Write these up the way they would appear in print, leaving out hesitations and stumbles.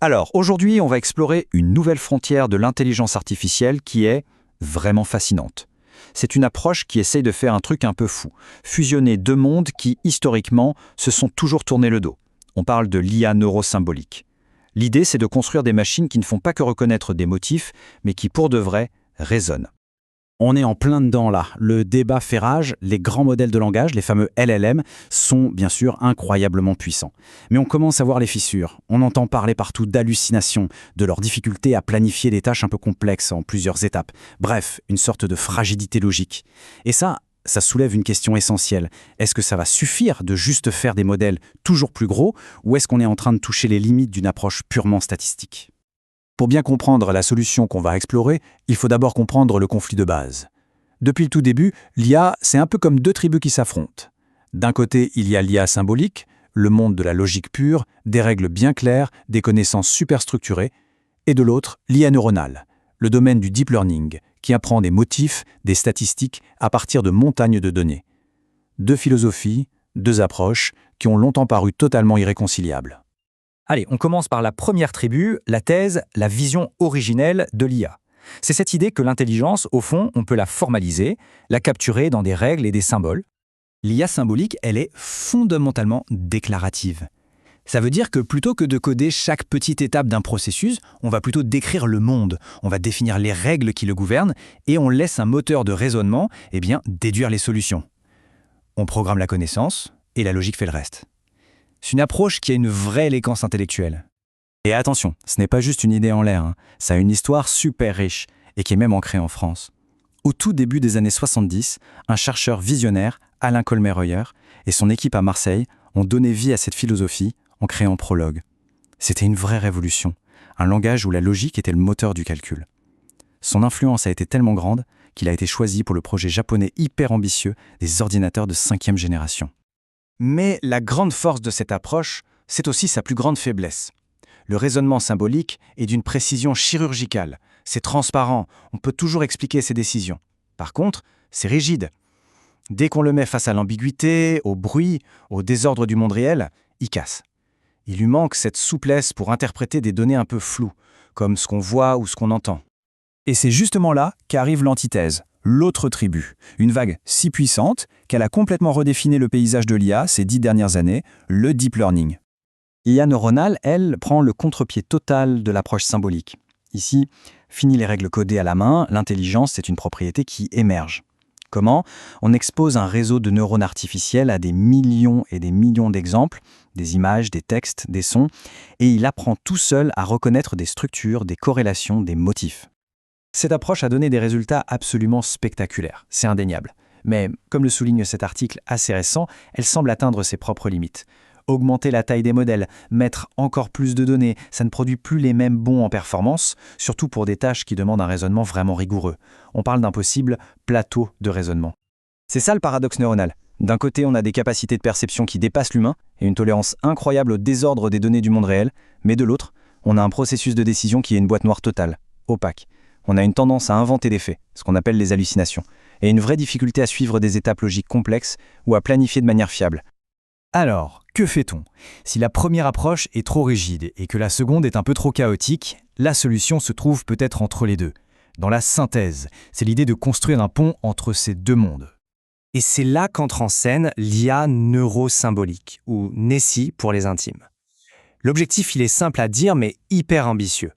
Alors, aujourd'hui, on va explorer une nouvelle frontière de l'intelligence artificielle qui est vraiment fascinante. C'est une approche qui essaye de faire un truc un peu fou, fusionner deux mondes qui, historiquement, se sont toujours tournés le dos. On parle de l'IA neurosymbolique. L'idée, c'est de construire des machines qui ne font pas que reconnaître des motifs, mais qui, pour de vrai, raisonnent. On est en plein dedans là. Le débat fait rage, les grands modèles de langage, les fameux LLM, sont bien sûr incroyablement puissants. Mais on commence à voir les fissures. On entend parler partout d'hallucinations, de leur difficulté à planifier des tâches un peu complexes en plusieurs étapes. Bref, une sorte de fragilité logique. Et ça soulève une question essentielle. Est-ce que ça va suffire de juste faire des modèles toujours plus gros, ou est-ce qu'on est en train de toucher les limites d'une approche purement statistique ? Pour bien comprendre la solution qu'on va explorer, il faut d'abord comprendre le conflit de base. Depuis le tout début, l'IA, c'est un peu comme deux tribus qui s'affrontent. D'un côté, il y a l'IA symbolique, le monde de la logique pure, des règles bien claires, des connaissances superstructurées, et de l'autre, l'IA neuronale, le domaine du deep learning, qui apprend des motifs, des statistiques à partir de montagnes de données. Deux philosophies, deux approches qui ont longtemps paru totalement irréconciliables. Allez, on commence par la première tribu, la thèse, la vision originelle de l'IA. C'est cette idée que l'intelligence, au fond, on peut la formaliser, la capturer dans des règles et des symboles. L'IA symbolique, elle est fondamentalement déclarative. Ça veut dire que plutôt que de coder chaque petite étape d'un processus, on va plutôt décrire le monde, on va définir les règles qui le gouvernent et on laisse un moteur de raisonnement déduire les solutions. On programme la connaissance et la logique fait le reste. C'est une approche qui a une vraie élégance intellectuelle. Et attention, ce n'est pas juste une idée en l'air, ça a une histoire super riche et qui est même ancrée en France. Au tout début des années 70, un chercheur visionnaire, Alain Kolmer-Heuer, et son équipe à Marseille ont donné vie à cette philosophie en créant Prolog. C'était une vraie révolution, un langage où la logique était le moteur du calcul. Son influence a été tellement grande qu'il a été choisi pour le projet japonais hyper ambitieux des ordinateurs de 5e génération. Mais la grande force de cette approche, c'est aussi sa plus grande faiblesse. Le raisonnement symbolique est d'une précision chirurgicale. C'est transparent, on peut toujours expliquer ses décisions. Par contre, c'est rigide. Dès qu'on le met face à l'ambiguïté, au bruit, au désordre du monde réel, il casse. Il lui manque cette souplesse pour interpréter des données un peu floues, comme ce qu'on voit ou ce qu'on entend. Et c'est justement là qu'arrive l'antithèse, l'autre tribu, une vague si puissante qu'elle a complètement redéfini le paysage de l'IA ces 10 dernières années, le deep learning. L'IA neuronale, elle, prend le contre-pied total de l'approche symbolique. Ici, fini les règles codées à la main, l'intelligence, c'est une propriété qui émerge. Comment ? On expose un réseau de neurones artificiels à des millions et des millions d'exemples, des images, des textes, des sons, et il apprend tout seul à reconnaître des structures, des corrélations, des motifs. Cette approche a donné des résultats absolument spectaculaires, c'est indéniable. Mais, comme le souligne cet article assez récent, elle semble atteindre ses propres limites. Augmenter la taille des modèles, mettre encore plus de données, ça ne produit plus les mêmes bons en performance, surtout pour des tâches qui demandent un raisonnement vraiment rigoureux. On parle d'un possible plateau de raisonnement. C'est ça le paradoxe neuronal. D'un côté, on a des capacités de perception qui dépassent l'humain et une tolérance incroyable au désordre des données du monde réel, mais de l'autre, on a un processus de décision qui est une boîte noire totale, opaque. On a une tendance à inventer des faits, ce qu'on appelle les hallucinations, et une vraie difficulté à suivre des étapes logiques complexes ou à planifier de manière fiable. Alors, que fait-on ? Si la première approche est trop rigide et que la seconde est un peu trop chaotique, la solution se trouve peut-être entre les deux. Dans la synthèse, c'est l'idée de construire un pont entre ces deux mondes. Et c'est là qu'entre en scène l'IA neurosymbolique, ou NESI pour les intimes. L'objectif, il est simple à dire, mais hyper ambitieux.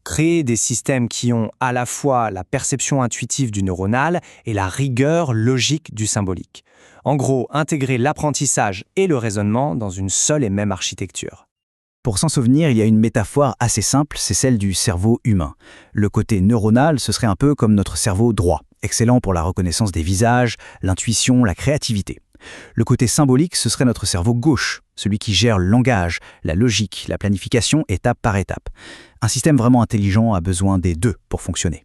Créer des systèmes qui ont à la fois la perception intuitive du neuronal et la rigueur logique du symbolique. En gros, intégrer l'apprentissage et le raisonnement dans une seule et même architecture. Pour s'en souvenir, il y a une métaphore assez simple, c'est celle du cerveau humain. Le côté neuronal, ce serait un peu comme notre cerveau droit, excellent pour la reconnaissance des visages, l'intuition, la créativité. Le côté symbolique, ce serait notre cerveau gauche, celui qui gère le langage, la logique, la planification étape par étape. Un système vraiment intelligent a besoin des deux pour fonctionner.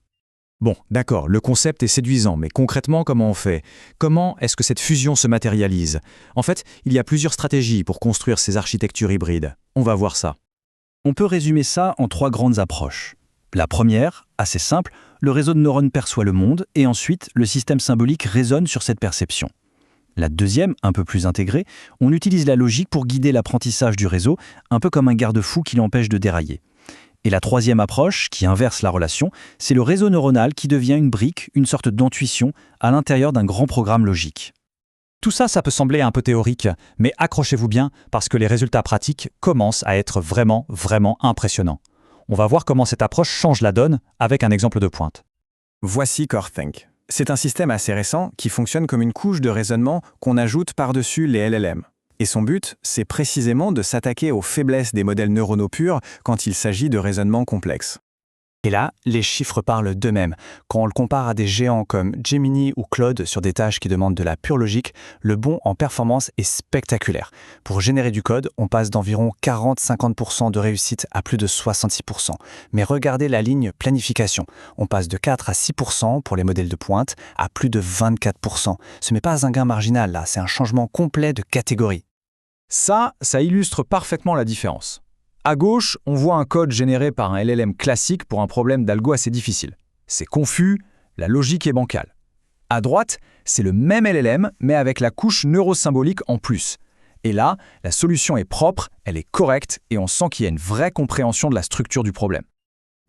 Bon, d'accord, le concept est séduisant, mais concrètement, comment on fait ? Comment est-ce que cette fusion se matérialise ? En fait, il y a plusieurs stratégies pour construire ces architectures hybrides. On va voir ça. On peut résumer ça en 3 grandes approches. La première, assez simple, le réseau de neurones perçoit le monde et ensuite le système symbolique raisonne sur cette perception. La deuxième, un peu plus intégrée, on utilise la logique pour guider l'apprentissage du réseau, un peu comme un garde-fou qui l'empêche de dérailler. Et la troisième approche, qui inverse la relation, c'est le réseau neuronal qui devient une brique, une sorte d'intuition, à l'intérieur d'un grand programme logique. Tout ça, ça peut sembler un peu théorique, mais accrochez-vous bien parce que les résultats pratiques commencent à être vraiment, vraiment impressionnants. On va voir comment cette approche change la donne avec un exemple de pointe. Voici CoreThink. C'est un système assez récent qui fonctionne comme une couche de raisonnement qu'on ajoute par-dessus les LLM. Et son but, c'est précisément de s'attaquer aux faiblesses des modèles neuronaux purs quand il s'agit de raisonnements complexes. Et là, les chiffres parlent d'eux-mêmes. Quand on le compare à des géants comme Gemini ou Claude sur des tâches qui demandent de la pure logique, le bond en performance est spectaculaire. Pour générer du code, on passe d'environ 40-50% de réussite à plus de 66%. Mais regardez la ligne planification. On passe de 4 à 6% pour les modèles de pointe à plus de 24%. Ce n'est pas un gain marginal là, c'est un changement complet de catégorie. Ça illustre parfaitement la différence. À gauche, on voit un code généré par un LLM classique pour un problème d'algo assez difficile. C'est confus, la logique est bancale. À droite, c'est le même LLM, mais avec la couche neurosymbolique en plus. Et là, la solution est propre, elle est correcte, et on sent qu'il y a une vraie compréhension de la structure du problème.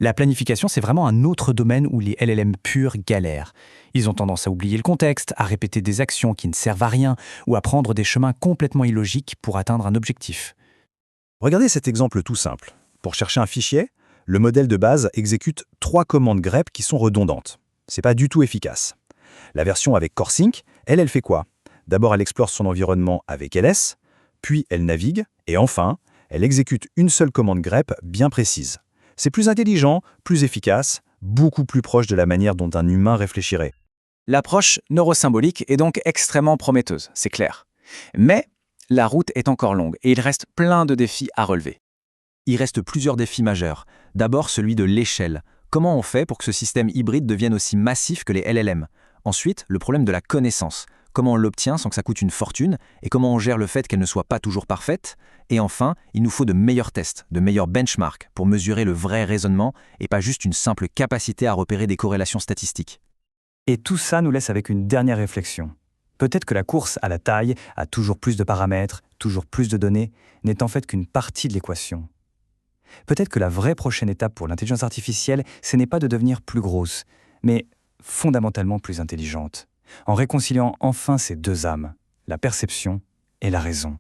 La planification, c'est vraiment un autre domaine où les LLM purs galèrent. Ils ont tendance à oublier le contexte, à répéter des actions qui ne servent à rien, ou à prendre des chemins complètement illogiques pour atteindre un objectif. Regardez cet exemple tout simple. Pour chercher un fichier, le modèle de base exécute 3 commandes grep qui sont redondantes. C'est pas du tout efficace. La version avec CoreSync, elle fait quoi? D'abord, elle explore son environnement avec ls, puis elle navigue, et enfin, elle exécute une seule commande grep bien précise. C'est plus intelligent, plus efficace, beaucoup plus proche de la manière dont un humain réfléchirait. L'approche neurosymbolique est donc extrêmement prometteuse, c'est clair. Mais la route est encore longue et il reste plein de défis à relever. Il reste plusieurs défis majeurs. D'abord, celui de l'échelle. Comment on fait pour que ce système hybride devienne aussi massif que les LLM? Ensuite, le problème de la connaissance. Comment on l'obtient sans que ça coûte une fortune? Et comment on gère le fait qu'elle ne soit pas toujours parfaite? Et enfin, il nous faut de meilleurs tests, de meilleurs benchmarks pour mesurer le vrai raisonnement et pas juste une simple capacité à repérer des corrélations statistiques. Et tout ça nous laisse avec une dernière réflexion. Peut-être que la course à la taille, à toujours plus de paramètres, toujours plus de données, n'est en fait qu'une partie de l'équation. Peut-être que la vraie prochaine étape pour l'intelligence artificielle, ce n'est pas de devenir plus grosse, mais fondamentalement plus intelligente, en réconciliant enfin ces deux âmes, la perception et la raison.